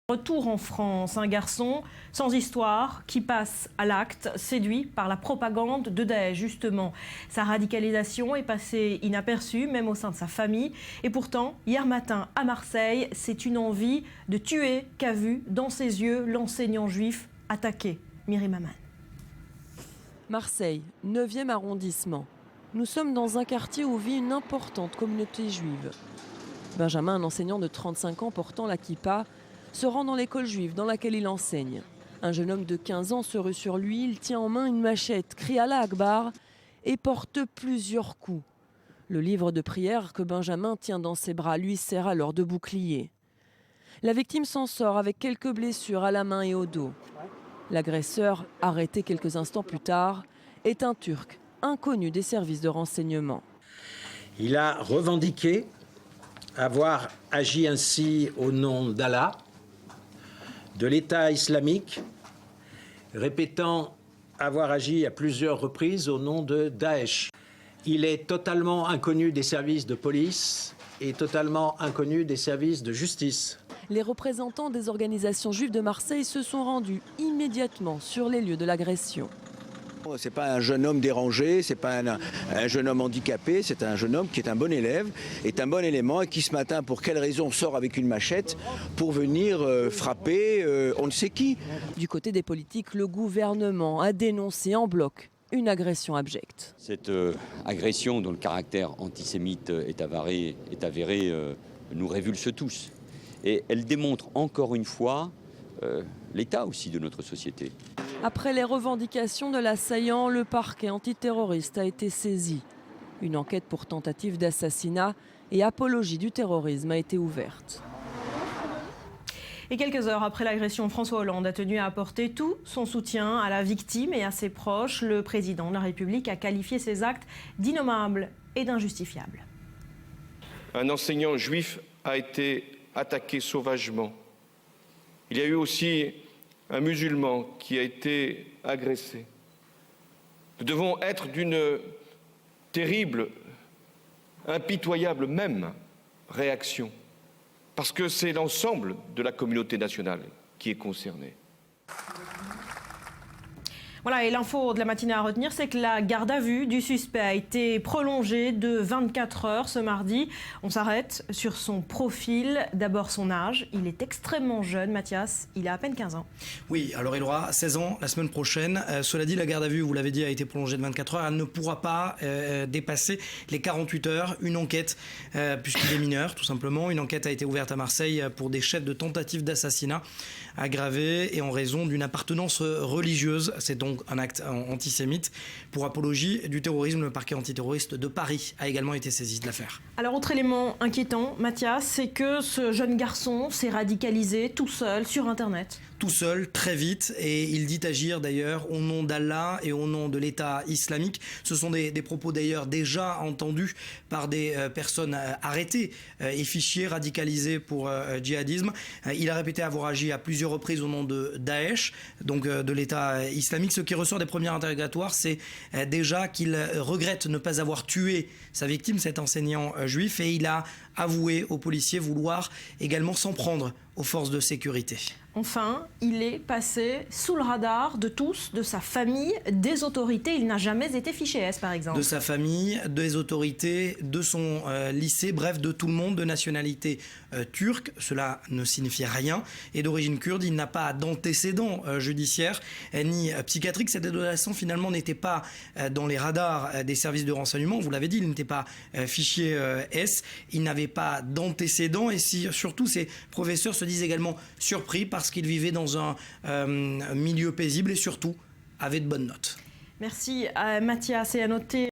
Retour en France, un garçon sans histoire qui passe à l'acte, séduit par la propagande de Daesh justement. Sa radicalisation est passée inaperçue, même au sein de sa famille. Et pourtant, hier matin à Marseille, c'est une envie de tuer qu'a vu dans ses yeux l'enseignant juif attaqué. Myriam Aman. Marseille, 9e arrondissement. Nous sommes dans un quartier où vit une importante communauté juive. Benjamin, un enseignant de 35 ans portant la kippa, se rend dans l'école juive dans laquelle il enseigne. Un jeune homme de 15 ans se rue sur lui, il tient en main une machette, crie Allah Akbar et porte plusieurs coups. Le livre de prière que Benjamin tient dans ses bras lui sert alors de bouclier. La victime s'en sort avec quelques blessures à la main et au dos. L'agresseur, arrêté quelques instants plus tard, est un Turc, inconnu des services de renseignement. Il a revendiqué avoir agi ainsi au nom d'Allah, de l'État islamique, répétant avoir agi à plusieurs reprises au nom de Daesh. Il est totalement inconnu des services de police et totalement inconnu des services de justice. Les représentants des organisations juives de Marseille se sont rendus immédiatement sur les lieux de l'agression. Ce n'est pas un jeune homme dérangé, ce n'est pas un jeune homme handicapé, c'est un jeune homme qui est un bon élève, est un bon élément et qui ce matin, pour quelle raison, sort avec une machette pour venir frapper on ne sait qui. Du côté des politiques, le gouvernement a dénoncé en bloc une agression abjecte. Cette agression dont le caractère antisémite est avéré nous révulse tous. Et elle démontre encore une fois l'état aussi de notre société. Après les revendications de l'assaillant, le parquet antiterroriste a été saisi. Une enquête pour tentative d'assassinat et apologie du terrorisme a été ouverte. Et quelques heures après l'agression, François Hollande a tenu à apporter tout son soutien à la victime et à ses proches. Le président de la République a qualifié ces actes d'innommables et d'injustifiables. Un enseignant juif a été attaqué sauvagement. Il y a eu aussi un musulman qui a été agressé. Nous devons être d'une terrible, impitoyable même réaction, parce que c'est l'ensemble de la communauté nationale qui est concernée. Voilà, et l'info de la matinée à retenir, c'est que la garde à vue du suspect a été prolongée de 24 heures ce mardi. On s'arrête sur son profil. D'abord son âge. Il est extrêmement jeune, Mathias. Il a à peine 15 ans. Oui, alors il aura 16 ans la semaine prochaine. Cela dit, la garde à vue, vous l'avez dit, a été prolongée de 24 heures. Elle ne pourra pas dépasser les 48 heures. Une enquête, puisqu'il est mineur, tout simplement. Une enquête a été ouverte à Marseille pour des chefs de tentative d'assassinat aggravé et en raison d'une appartenance religieuse. C'est donc un acte antisémite. Pour apologie du terrorisme, le parquet antiterroriste de Paris a également été saisi de l'affaire. Alors, autre élément inquiétant, Mathias, c'est que ce jeune garçon s'est radicalisé tout seul sur Internet. Tout seul, très vite, et il dit agir d'ailleurs au nom d'Allah et au nom de l'État islamique. Ce sont des propos d'ailleurs déjà entendus par des personnes arrêtées et fichiers radicalisés pour djihadisme. Il a répété avoir agi à plusieurs reprises au nom de Daesh, donc de l'État islamique. Ce qui ressort des premiers interrogatoires, c'est déjà qu'il regrette ne pas avoir tué sa victime, cet enseignant juif, et il a avoué aux policiers vouloir également s'en prendre aux forces de sécurité. Enfin, il est passé sous le radar de tous, de sa famille, des autorités. Il n'a jamais été fiché S, par exemple. De sa famille, des autorités, de son lycée, bref, de tout le monde, de nationalité turque. Cela ne signifie rien. Et d'origine kurde, il n'a pas d'antécédents judiciaires ni psychiatriques. Cet adolescent, finalement, n'était pas dans les radars des services de renseignement. Vous l'avez dit, il n'était pas fiché S. Il n'avait pas d'antécédents. Et surtout, ses professeurs se disent également surpris parce qu'il vivait dans un milieu paisible et surtout avait de bonnes notes. Merci à Mathias et à noter